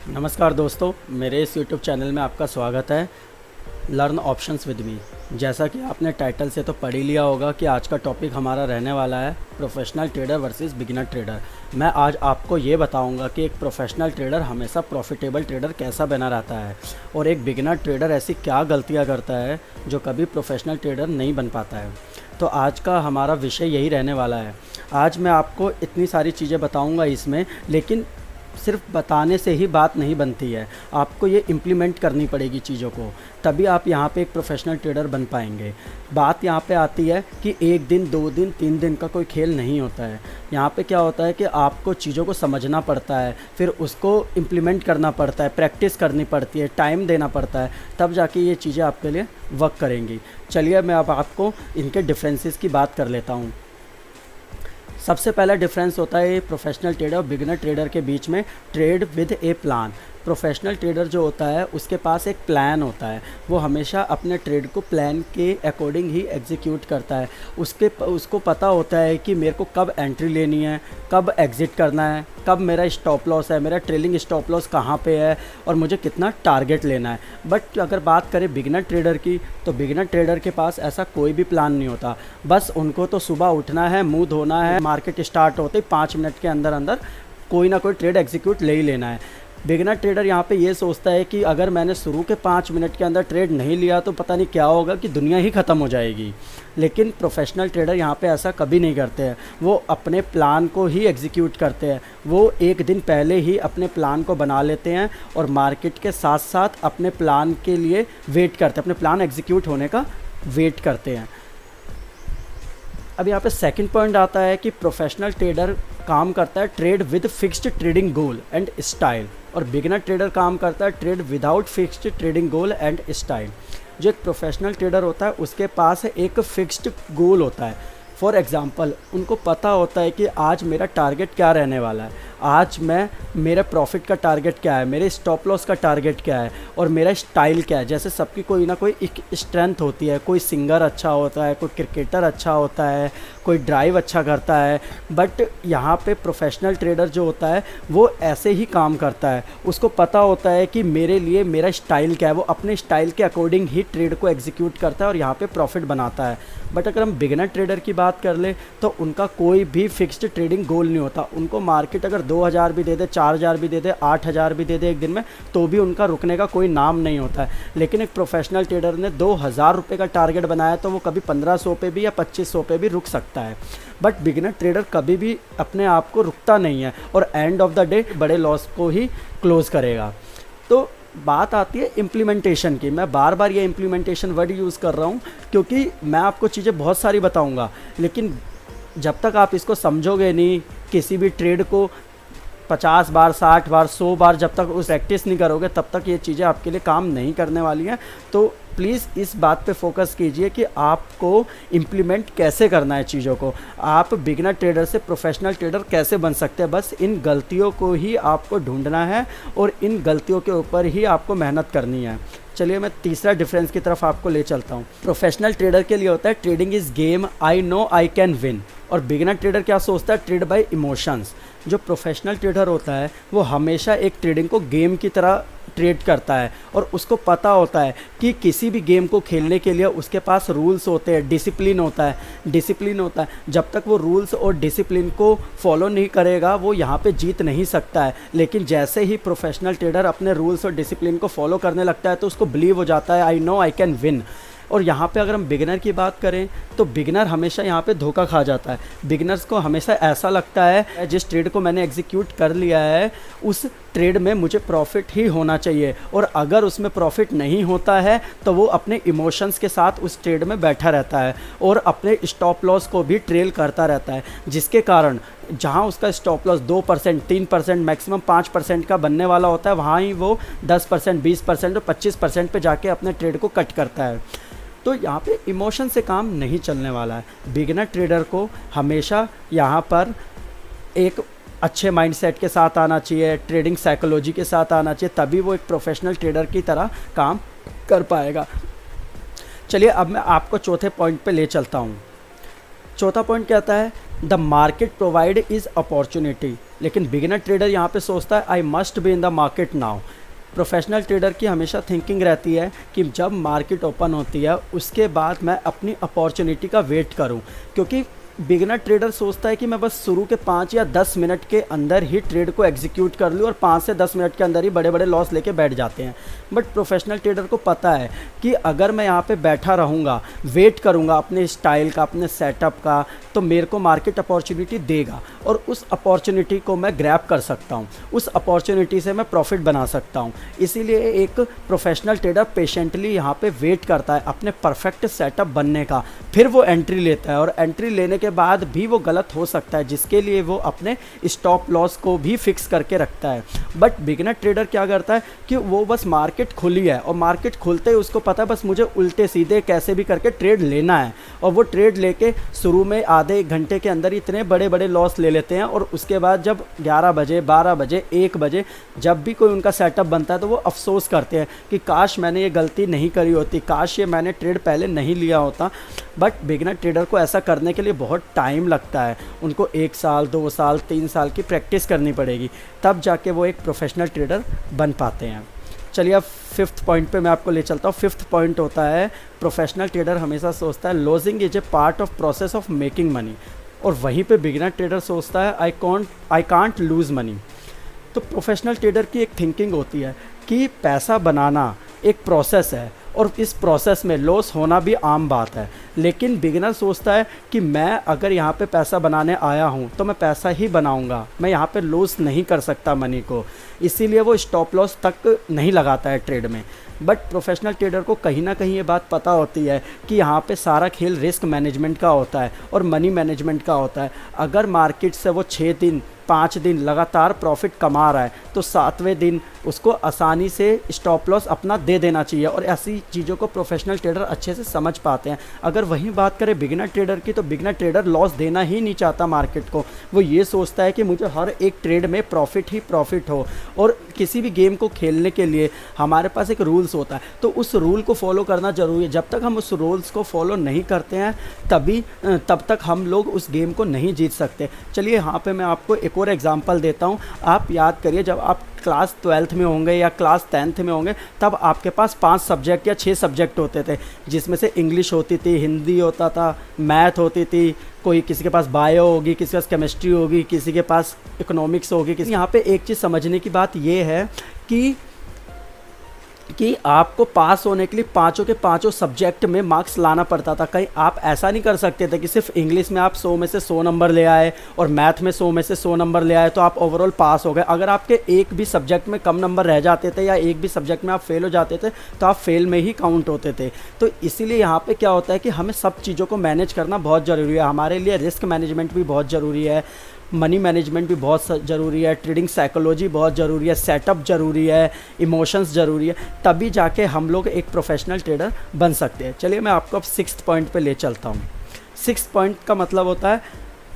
नमस्कार दोस्तों, मेरे इस YouTube चैनल में आपका स्वागत है। Learn options with me. जैसा कि आपने टाइटल से तो पढ़ ही लिया होगा कि आज का टॉपिक हमारा रहने वाला है professional trader versus beginner trader. मैं आज आपको ये बताऊंगा कि एक प्रोफेशनल ट्रेडर हमेशा प्रॉफिटेबल ट्रेडर कैसा बना रहता है और एक बिगिनर ट्रेडर ऐसी क्या गलतियां करता है जो कभी प्रोफेशनल ट्रेडर नहीं बन पाता है। तो आज का हमारा विषय यही रहने वाला है। आज मैं आपको इतनी सारी चीज़ें बताऊँगा इसमें, लेकिन सिर्फ बताने से ही बात नहीं बनती है, आपको ये इम्प्लीमेंट करनी पड़ेगी चीज़ों को, तभी आप यहाँ पे एक प्रोफेशनल ट्रेडर बन पाएंगे। बात यहाँ पे आती है कि एक दिन, 2 दिन, 3 दिन का कोई खेल नहीं होता है। यहाँ पे क्या होता है कि आपको चीज़ों को समझना पड़ता है, फिर उसको इम्प्लीमेंट करना पड़ता है, प्रैक्टिस करनी पड़ती है, टाइम देना पड़ता है, तब जाके ये चीज़ें आपके लिए वर्क करेंगी। चलिए मैं अब आपको इनके डिफरेंसेस की बात कर लेता हूँ। सबसे पहला डिफरेंस होता है प्रोफेशनल ट्रेडर और बिगिनर ट्रेडर के बीच में, trade with A plan. Professional trader जो होता है उसके पास एक प्लान होता है, वो हमेशा अपने ट्रेड को प्लान के अकॉर्डिंग ही एग्जीक्यूट करता है। उसको पता होता है कि मेरे को कब एंट्री लेनी है, कब एग्ज़िट करना है, कब मेरा स्टॉप लॉस है, मेरा ट्रेलिंग स्टॉप लॉस कहाँ पे है और मुझे कितना टारगेट लेना है। बट अगर बात करें बिगिनर ट्रेडर की, तो बिगिनर ट्रेडर के पास ऐसा कोई भी प्लान नहीं होता। बस उनको तो सुबह उठना है, मुँह धोना है, मार्केट स्टार्ट होते ही 5 मिनट के अंदर अंदर कोई ना कोई ट्रेड एग्जीक्यूट ले ही लेना है। बिगिनर ट्रेडर यहाँ पे ये सोचता है कि अगर मैंने शुरू के 5 मिनट के अंदर ट्रेड नहीं लिया तो पता नहीं क्या होगा, कि दुनिया ही ख़त्म हो जाएगी। लेकिन प्रोफेशनल ट्रेडर यहाँ पे ऐसा कभी नहीं करते हैं, वो अपने प्लान को ही एग्जीक्यूट करते हैं। वो एक दिन पहले ही अपने प्लान को बना लेते हैं और मार्केट के साथ साथ अपने प्लान के लिए वेट करते हैं, अपने प्लान एग्जीक्यूट होने का वेट करते हैं। अब यहाँ पे सेकंड पॉइंट आता है कि प्रोफेशनल ट्रेडर काम करता है trade with fixed trading goal and style, और बिगिनर ट्रेडर काम करता है trade without fixed trading goal and style. जो एक प्रोफेशनल ट्रेडर होता है उसके पास एक फिक्स्ड गोल होता है। फॉर एग्ज़ाम्पल, उनको पता होता है कि आज मेरा टारगेट क्या रहने वाला है, आज मेरा प्रॉफिट का टारगेट क्या है, मेरे स्टॉप लॉस का टारगेट क्या है और मेरा स्टाइल क्या है। जैसे सबकी कोई ना कोई एक स्ट्रेंथ होती है, कोई सिंगर अच्छा होता है, कोई क्रिकेटर अच्छा होता है, कोई ड्राइव अच्छा करता है। बट यहाँ पे प्रोफेशनल ट्रेडर जो होता है वो ऐसे ही काम करता है। उसको पता होता है कि मेरे लिए मेरा स्टाइल क्या है, वो अपने स्टाइल के अकॉर्डिंग ही ट्रेड को एग्जीक्यूट करता है और यहाँ पे प्रॉफिट बनाता है। बट अगर हम बिगिनर ट्रेडर की बात कर ले तो उनका कोई भी फिक्स्ड ट्रेडिंग गोल नहीं होता। उनको मार्केट अगर 2000 भी दे दे, 4000 भी दे दे, 8000 भी दे दे एक दिन में, तो भी उनका रुकने का कोई नाम नहीं होता है। लेकिन एक प्रोफेशनल ट्रेडर ने 2000 रुपये का टारगेट बनाया तो वो कभी 1500 पे भी या 2500 पे भी रुक सकता है। बट बिगिनर ट्रेडर कभी भी अपने आप को रुकता नहीं है और एंड ऑफ द डे बड़े लॉस को ही क्लोज करेगा। तो बात आती है इम्प्लीमेंटेशन की। मैं बार बार ये इम्प्लीमेंटेशन वर्ड यूज़ कर रहा हूँ क्योंकि मैं आपको चीज़ें बहुत सारी बताऊँगा, लेकिन जब तक आप इसको समझोगे नहीं, किसी भी ट्रेड को 50 बार, 60 बार, 100 बार जब तक उस प्रैक्टिस नहीं करोगे, तब तक ये चीज़ें आपके लिए काम नहीं करने वाली हैं। तो प्लीज़ इस बात पे फोकस कीजिए कि आपको इम्प्लीमेंट कैसे करना है चीज़ों को। आप बिगिनर ट्रेडर से प्रोफेशनल ट्रेडर कैसे बन सकते हैं, बस इन गलतियों को ही आपको ढूंढना है और इन गलतियों के ऊपर ही आपको मेहनत करनी है। चलिए मैं तीसरा डिफरेंस की तरफ आपको ले चलता हूँ। प्रोफेशनल ट्रेडर के लिए होता है trading is game, I know I can win. और बिगिनर ट्रेडर क्या सोचता है, ट्रेड बाय इमोशंस। जो प्रोफेशनल ट्रेडर होता है वो हमेशा एक ट्रेडिंग को गेम की तरह ट्रेड करता है और उसको पता होता है कि किसी भी गेम को खेलने के लिए उसके पास रूल्स होते हैं, डिसिप्लिन होता है। जब तक वो रूल्स और डिसिप्लिन को फॉलो नहीं करेगा वो यहाँ पे जीत नहीं सकता है। लेकिन जैसे ही प्रोफेशनल ट्रेडर अपने रूल्स और डिसिप्लिन को फॉलो करने लगता है तो उसको बिलीव हो जाता है, I know I can win. और यहाँ पे अगर हम बिगिनर की बात करें तो बिगिनर हमेशा यहाँ पे धोखा खा जाता है। बिगिनर्स को हमेशा ऐसा लगता है जिस ट्रेड को मैंने एग्जीक्यूट कर लिया है उस ट्रेड में मुझे प्रॉफिट ही होना चाहिए, और अगर उसमें प्रॉफिट नहीं होता है तो वो अपने इमोशंस के साथ उस ट्रेड में बैठा रहता है और अपने स्टॉप लॉस को भी ट्रेल करता रहता है, जिसके कारण जहाँ उसका स्टॉप लॉस 2%, 3%, मैक्सिमम 5% का बनने वाला होता है, वहाँ ही वो 10%, 20% और 25% पे जाके अपने ट्रेड को कट करता है। तो यहाँ पे इमोशन से काम नहीं चलने वाला है। बिगिनर ट्रेडर को हमेशा यहाँ पर एक अच्छे माइंडसेट के साथ आना चाहिए, ट्रेडिंग साइकोलॉजी के साथ आना चाहिए, तभी वो एक प्रोफेशनल ट्रेडर की तरह काम कर पाएगा। चलिए अब मैं आपको चौथे पॉइंट पे ले चलता हूँ। चौथा पॉइंट कहता है the market provide is opportunity, लेकिन बिगिनर ट्रेडर यहाँ पे सोचता है I must be in the market now. Professional trader की हमेशा थिंकिंग रहती है कि जब मार्केट ओपन होती है उसके बाद मैं अपनी अपॉर्चुनिटी का वेट करूं, क्योंकि बिगिनर ट्रेडर सोचता है कि मैं बस शुरू के 5 या 10 मिनट के अंदर ही ट्रेड को एग्जीक्यूट कर लूँ और 5 से 10 मिनट के अंदर ही बड़े बड़े लॉस लेके बैठ जाते हैं। बट प्रोफेशनल ट्रेडर को पता है कि अगर मैं यहाँ पे बैठा रहूँगा, वेट करूँगा अपने स्टाइल का, अपने सेटअप का, तो मेरे को मार्केट अपॉर्चुनिटी देगा और उस अपॉर्चुनिटी को मैं ग्रैब कर सकता हूँ, उस अपॉर्चुनिटी से मैं प्रॉफिट बना सकता हूँ। इसीलिए एक प्रोफेशनल ट्रेडर पेशेंटली यहाँ पे वेट करता है अपने परफेक्ट सेटअप बनने का, फिर वो एंट्री लेता है और एंट्री लेने के बाद भी वो गलत हो सकता है, जिसके लिए वो अपने स्टॉप लॉस को भी फिक्स करके रखता है। बट बिगिनर ट्रेडर क्या करता है कि वो बस मार्केट खुली है और मार्केट खुलते ही उसको पता है बस मुझे उल्टे सीधे कैसे भी करके ट्रेड लेना है, और वो ट्रेड लेके शुरू में आधे एक घंटे के अंदर इतने बड़े बड़े लॉस ले लेते हैं और उसके बाद जब 11 बजे 12 बजे 1 बजे जब भी कोई उनका सेटअप बनता है तो वो अफसोस करते हैं कि काश मैंने ये गलती नहीं करी होती, काश ये मैंने ट्रेड पहले नहीं लिया होता। बट बिगिनर ट्रेडर को ऐसा करने के लिए बहुत टाइम लगता है, उनको 1 साल 2 साल 3 साल की प्रैक्टिस करनी पड़ेगी, तब जाके वो एक प्रोफेशनल ट्रेडर बन पाते हैं। चलिए अब 5th पॉइंट पे मैं आपको ले चलता हूँ। 5th पॉइंट होता है प्रोफेशनल ट्रेडर हमेशा सोचता है lodging is a part of process of making money, और वहीं पे बिगिनर ट्रेडर सोचता है आई कांट लूज़ मनी। तो प्रोफेशनल ट्रेडर की एक थिंकिंग होती है कि पैसा बनाना एक प्रोसेस है और इस प्रोसेस में लॉस होना भी आम बात है, लेकिन बिगिनर सोचता है कि मैं अगर यहाँ पे पैसा बनाने आया हूँ तो मैं पैसा ही बनाऊँगा, मैं यहाँ पे लॉस नहीं कर सकता मनी को, इसीलिए वो स्टॉप लॉस तक नहीं लगाता है ट्रेड में। बट प्रोफेशनल ट्रेडर को कहीं ना कहीं ये बात पता होती है कि यहाँ पे सारा खेल रिस्क मैनेजमेंट का होता है और मनी मैनेजमेंट का होता है। अगर मार्केट से वो 6 दिन 5 दिन लगातार प्रॉफिट कमा रहा है तो 7वें दिन उसको आसानी से स्टॉप लॉस अपना दे देना चाहिए, और ऐसी चीज़ों को प्रोफेशनल ट्रेडर अच्छे से समझ पाते हैं। अगर वही बात करें बिगिनर ट्रेडर की, तो बिगिनर ट्रेडर लॉस देना ही नहीं चाहता मार्केट को, वो ये सोचता है कि मुझे हर एक ट्रेड में प्रॉफिट ही प्रॉफिट हो। और किसी भी गेम को खेलने के लिए हमारे पास एक रूल्स होता है, तो उस रूल को फॉलो करना ज़रूरी है। जब तक हम उस रूल्स को फॉलो नहीं करते हैं तब तक हम लोग उस गेम को नहीं जीत सकते। चलिए यहाँ पे मैं आपको एक और एग्जांपल देता हूँ। आप याद करिए जब आप क्लास 12th में होंगे या क्लास 10th में होंगे, तब आपके पास 5 सब्जेक्ट या 6 सब्जेक्ट होते थे, जिसमें से इंग्लिश होती थी, हिंदी होता था, मैथ होती थी, कोई किसी के पास बायो होगी, किसी के पास केमिस्ट्री होगी, किसी के पास इकोनॉमिक्स होगी। यहाँ पे एक चीज़ समझने की बात ये है कि आपको पास होने के लिए पाँचों के पाँचों सब्जेक्ट में मार्क्स लाना पड़ता था। कहीं आप ऐसा नहीं कर सकते थे कि सिर्फ इंग्लिश में आप 100 में से 100 नंबर ले आए और मैथ में 100 में से 100 नंबर ले आए तो आप ओवरऑल पास हो गए। अगर आपके एक भी सब्जेक्ट में कम नंबर रह जाते थे या एक भी सब्जेक्ट में आप फेल हो जाते थे तो आप फेल में ही काउंट होते थे। तो इसीलिए यहाँ पर क्या होता है कि हमें सब चीज़ों को मैनेज करना बहुत ज़रूरी है। हमारे लिए रिस्क मैनेजमेंट भी बहुत ज़रूरी है, मनी मैनेजमेंट भी बहुत ज़रूरी है, ट्रेडिंग साइकोलॉजी बहुत ज़रूरी है, सेटअप ज़रूरी है, इमोशंस ज़रूरी है, तभी जाके हम लोग एक प्रोफेशनल ट्रेडर बन सकते हैं। चलिए मैं आपको अब 6th पॉइंट पे ले चलता हूँ। 6th पॉइंट का मतलब होता है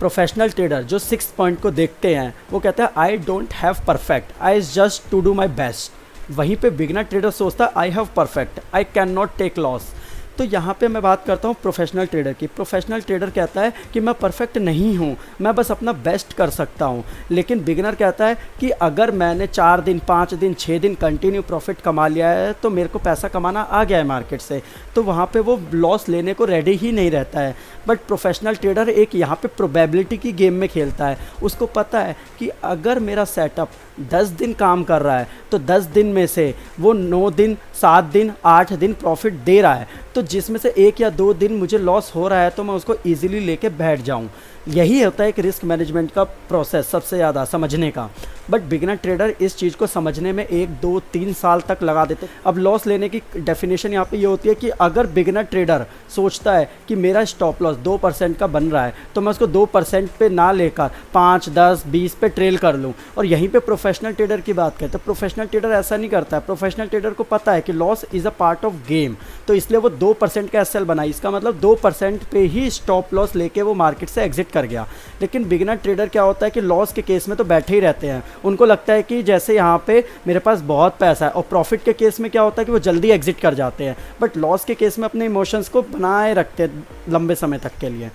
प्रोफेशनल ट्रेडर जो 6th पॉइंट को देखते हैं वो कहते हैं I don't have perfect, I just to do my best. वहीं पे बिगिनर ट्रेडर सोचता है I have perfect, I can not take loss. तो यहाँ पे मैं बात करता हूँ प्रोफेशनल ट्रेडर की। प्रोफेशनल ट्रेडर कहता है कि मैं परफेक्ट नहीं हूँ, मैं बस अपना बेस्ट कर सकता हूँ। लेकिन बिगिनर कहता है कि अगर मैंने 4 दिन 5 दिन 6 दिन कंटिन्यू प्रॉफिट कमा लिया है तो मेरे को पैसा कमाना आ गया है मार्केट से, तो वहाँ पे वो लॉस लेने को रेडी ही नहीं रहता है। बट प्रोफेशनल ट्रेडर एक यहाँ पे प्रोबेबिलिटी की गेम में खेलता है। उसको पता है कि अगर मेरा सेटअप 10 दिन काम कर रहा है तो 10 दिन में से वो 9 दिन 7 दिन 8 दिन प्रॉफिट दे रहा है, तो जिसमें से 1 या 2 दिन मुझे लॉस हो रहा है तो मैं उसको ईजिली लेके बैठ जाऊं। यही होता है एक रिस्क मैनेजमेंट का प्रोसेस सबसे ज़्यादा समझने का। बट बिगिनर ट्रेडर इस चीज़ को समझने में 1 2 3 साल तक लगा देते। अब लॉस लेने की डेफिनेशन यहाँ पे ये होती है कि अगर बिगिनर ट्रेडर सोचता है कि मेरा स्टॉप लॉस 2% का बन रहा है तो मैं उसको 2% पे ना लेकर 5 10 20 पे ट्रेल कर लूँ। और यहीं पे प्रोफेशनल ट्रेडर की बात करें तो प्रोफेशनल ट्रेडर ऐसा नहीं करता है। प्रोफेशनल ट्रेडर को पता है कि loss is a part of game, तो इसलिए वो 2% का एसएल बनाई। इसका मतलब 2% पे ही स्टॉप लॉस लेके वो मार्केट से एग्जिट कर गया। लेकिन बिगिनर ट्रेडर क्या होता है कि लॉस के केस में तो बैठे ही रहते हैं। उनको लगता है कि जैसे यहाँ पे मेरे पास बहुत पैसा है, और प्रॉफिट के केस में क्या होता है कि वो जल्दी एग्जिट कर जाते हैं। बट लॉस के केस में अपने इमोशंस को बनाए रखते हैं लंबे समय तक के लिए।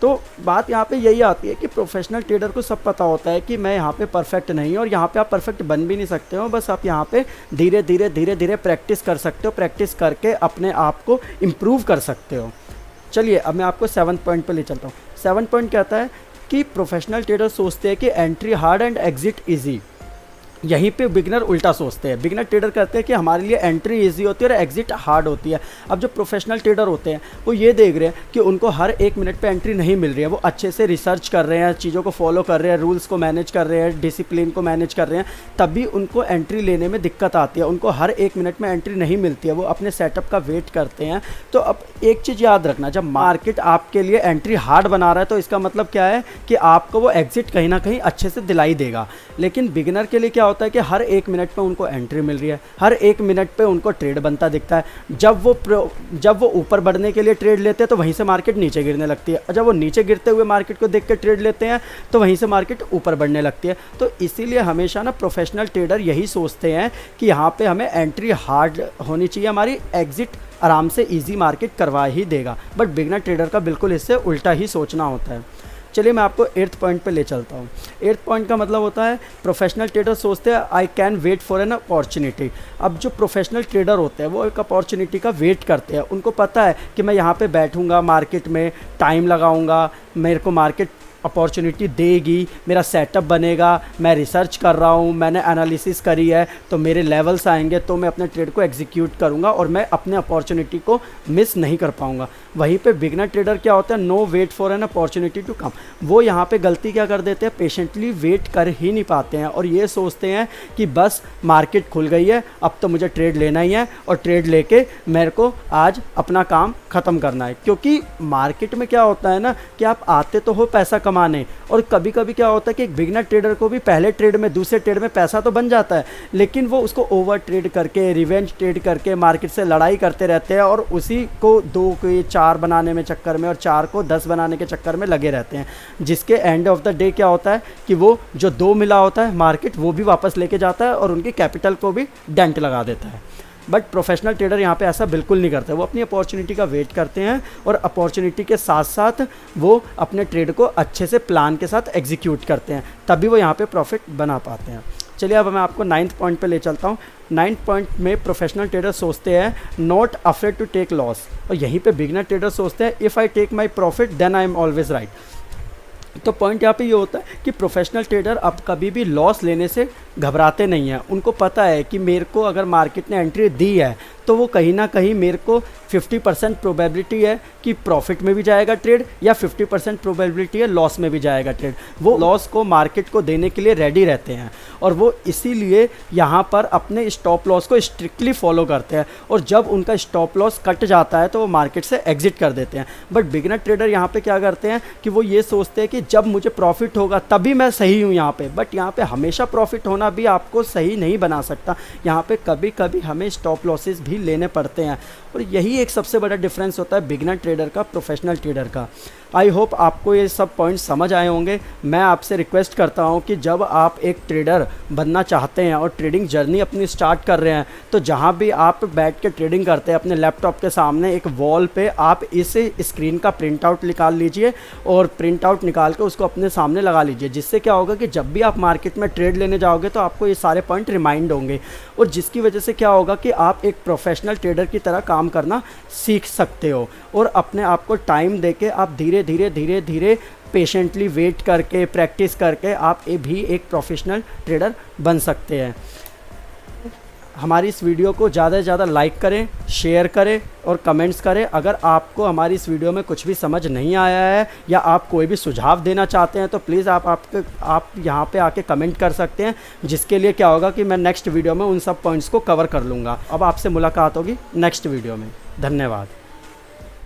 तो बात यहाँ पे यही आती है कि प्रोफेशनल ट्रेडर को सब पता होता है कि मैं यहाँ पे परफेक्ट नहीं हूँ, और यहाँ पे आप परफेक्ट बन भी नहीं सकते हो। बस आप यहाँ पे धीरे धीरे प्रैक्टिस कर सकते हो, प्रैक्टिस करके अपने आप को इम्प्रूव कर सकते हो। चलिए अब मैं आपको 7th पॉइंट पे ले चलता हूँ। 7th पॉइंट कहता है कि प्रोफेशनल ट्रेडर सोचते हैं कि entry hard and exit easy. यहीं पे बिगनर उल्टा सोचते हैं। बिगनर ट्रेडर कहते हैं कि हमारे लिए एंट्री इजी होती है और एग्जिट हार्ड होती है। अब जो प्रोफेशनल ट्रेडर होते हैं वो ये देख रहे हैं कि उनको हर 1 मिनट पे एंट्री नहीं मिल रही है, वो अच्छे से रिसर्च कर रहे हैं, चीज़ों को फॉलो कर रहे हैं, रूल्स को मैनेज कर रहे हैं, डिसिप्लिन को मैनेज कर रहे हैं, तभी उनको एंट्री लेने में दिक्कत आती है। उनको हर 1 मिनट में एंट्री नहीं मिलती है, वो अपने सेटअप का वेट करते हैं। तो अब एक चीज़ याद रखना, जब मार्केट आपके लिए एंट्री हार्ड बना रहा है तो इसका मतलब क्या है कि आपको वो एग्जिट कहीं ना कहीं अच्छे से दिलाई देगा। लेकिन बिगिनर के लिए क्या होता है कि हर 1 मिनट पे उनको एंट्री मिल रही है, हर 1 मिनट पे उनको ट्रेड बनता दिखता है। जब वो ऊपर बढ़ने के लिए ट्रेड लेते हैं तो वहीं से मार्केट नीचे गिरने लगती है, और जब वो नीचे गिरते हुए मार्केट को देख के ट्रेड लेते हैं तो वहीं से मार्केट ऊपर बढ़ने लगती है। तो इसीलिए हमेशा ना प्रोफेशनल ट्रेडर यही सोचते हैं कि यहाँ पे हमें एंट्री हार्ड होनी चाहिए, हमारी एग्जिट आराम से ईजी मार्केट करवा ही देगा। बट बिगिनर ट्रेडर का बिल्कुल इससे उल्टा ही सोचना होता है। चलिए मैं आपको 8th पॉइंट पे ले चलता हूँ। 8th पॉइंट का मतलब होता है प्रोफेशनल ट्रेडर सोचते हैं I can wait for an opportunity. अब जो प्रोफेशनल ट्रेडर होते हैं वो एक अपॉर्चुनिटी का वेट करते हैं। उनको पता है कि मैं यहाँ पे बैठूँगा, मार्केट में टाइम लगाऊँगा, मेरे को मार्केट अपॉर्चुनिटी देगी, मेरा सेटअप बनेगा, मैं रिसर्च कर रहा हूँ, मैंने एनालिसिस करी है, तो मेरे लेवल्स आएंगे तो मैं अपने ट्रेड को एग्जीक्यूट करूँगा और मैं अपने अपॉर्चुनिटी को मिस नहीं कर पाऊँगा। वहीं पे बिगनर ट्रेडर क्या होता है, no wait for an opportunity to come. वो यहाँ पे गलती क्या कर देते हैं, पेशेंटली वेट कर ही नहीं पाते हैं और ये सोचते हैं कि बस मार्केट खुल गई है, अब तो मुझे ट्रेड लेना ही है और ट्रेड लेके मेरे को आज अपना काम ख़त्म करना है। क्योंकि मार्केट में क्या होता है ना कि आप आते तो हो पैसा कमाने, और कभी कभी क्या होता है कि एक बिगनर ट्रेडर को भी पहले ट्रेड में, दूसरे ट्रेड में पैसा तो बन जाता है, लेकिन वो उसको ओवर ट्रेड करके, रिवेंज ट्रेड करके मार्केट से लड़ाई करते रहते हैं और उसी को 2 के 4 बनाने में चक्कर में और 4 को 10 बनाने के चक्कर में लगे रहते हैं, जिसके एंड ऑफ द डे क्या होता है कि वो जो 2 मिला होता है मार्केट वो भी वापस लेके जाता है और उनकी कैपिटल को भी डेंट लगा देता है। बट प्रोफेशनल ट्रेडर यहाँ पे ऐसा बिल्कुल नहीं करते, वो अपनी अपॉर्चुनिटी का वेट करते हैं और अपॉर्चुनिटी के साथ साथ वो अपने ट्रेड को अच्छे से प्लान के साथ एग्जीक्यूट करते हैं, तभी वो यहाँ पे प्रॉफिट बना पाते हैं। चलिए अब मैं आपको 9th पॉइंट पे ले चलता हूँ। 9th पॉइंट में प्रोफेशनल ट्रेडर सोचते हैं not afraid to take loss, और यहीं पे बिगनर ट्रेडर सोचते हैं if I take my profit then I am always right. तो पॉइंट यहाँ पे ये होता है कि प्रोफेशनल ट्रेडर अब कभी भी लॉस लेने से घबराते नहीं हैं। उनको पता है कि मेरे को अगर मार्केट ने एंट्री दी है तो वो कहीं ना कहीं मेरे को 50% प्रोबेबिलिटी है कि प्रॉफिट में भी जाएगा ट्रेड या 50% प्रोबेबिलिटी है लॉस में भी जाएगा ट्रेड। वो लॉस को मार्केट को देने के लिए रेडी रहते हैं और वो इसीलिए यहाँ पर अपने स्टॉप लॉस को स्ट्रिक्टली फॉलो करते हैं, और जब उनका स्टॉप लॉस कट जाता है तो वो मार्केट से एग्जिट कर देते हैं। बट बिगनर ट्रेडर यहाँ पे क्या करते हैं कि वो ये सोचते हैं कि जब मुझे प्रॉफिट होगा तभी मैं सही हूँ यहाँ पे। बट यहाँ पे हमेशा प्रॉफिट होना भी आपको सही नहीं बना सकता, यहाँ पे कभी कभी हमें स्टॉप लॉसेस भी लेने पड़ते हैं, और यही एक सबसे बड़ा डिफरेंस होता है बिगनर ट्रेडर का प्रोफेशनल ट्रेडर का। आई होप आपको ये सब पॉइंट्स समझ आए होंगे। मैं आपसे रिक्वेस्ट करता हूँ कि जब आप एक ट्रेडर बनना चाहते हैं और ट्रेडिंग जर्नी अपनी स्टार्ट कर रहे हैं, तो जहाँ भी आप बैठ के ट्रेडिंग करते हैं अपने लैपटॉप के सामने एक वॉल पे आप इस स्क्रीन का प्रिंट आउट निकाल लीजिए और प्रिंट आउट निकाल के उसको अपने सामने लगा लीजिए, जिससे क्या होगा कि जब भी आप मार्केट में ट्रेड लेने जाओगे तो आपको ये सारे पॉइंट रिमाइंड होंगे, और जिसकी वजह से क्या होगा कि आप एक प्रोफेशनल ट्रेडर की तरह काम करना सीख सकते हो और अपने आप को टाइम देके आप धीरे धीरे पेशेंटली वेट करके प्रैक्टिस करके आप भी एक प्रोफेशनल ट्रेडर बन सकते हैं। हमारी इस वीडियो को ज़्यादा से ज़्यादा लाइक करें, शेयर करें और कमेंट्स करें। अगर आपको हमारी इस वीडियो में कुछ भी समझ नहीं आया है या आप कोई भी सुझाव देना चाहते हैं तो प्लीज़ आप यहाँ पे आके कमेंट कर सकते हैं, जिसके लिए क्या होगा कि मैं नेक्स्ट वीडियो में उन सब पॉइंट्स को कवर कर लूँगा। अब आपसे मुलाकात होगी नेक्स्ट वीडियो में। धन्यवाद।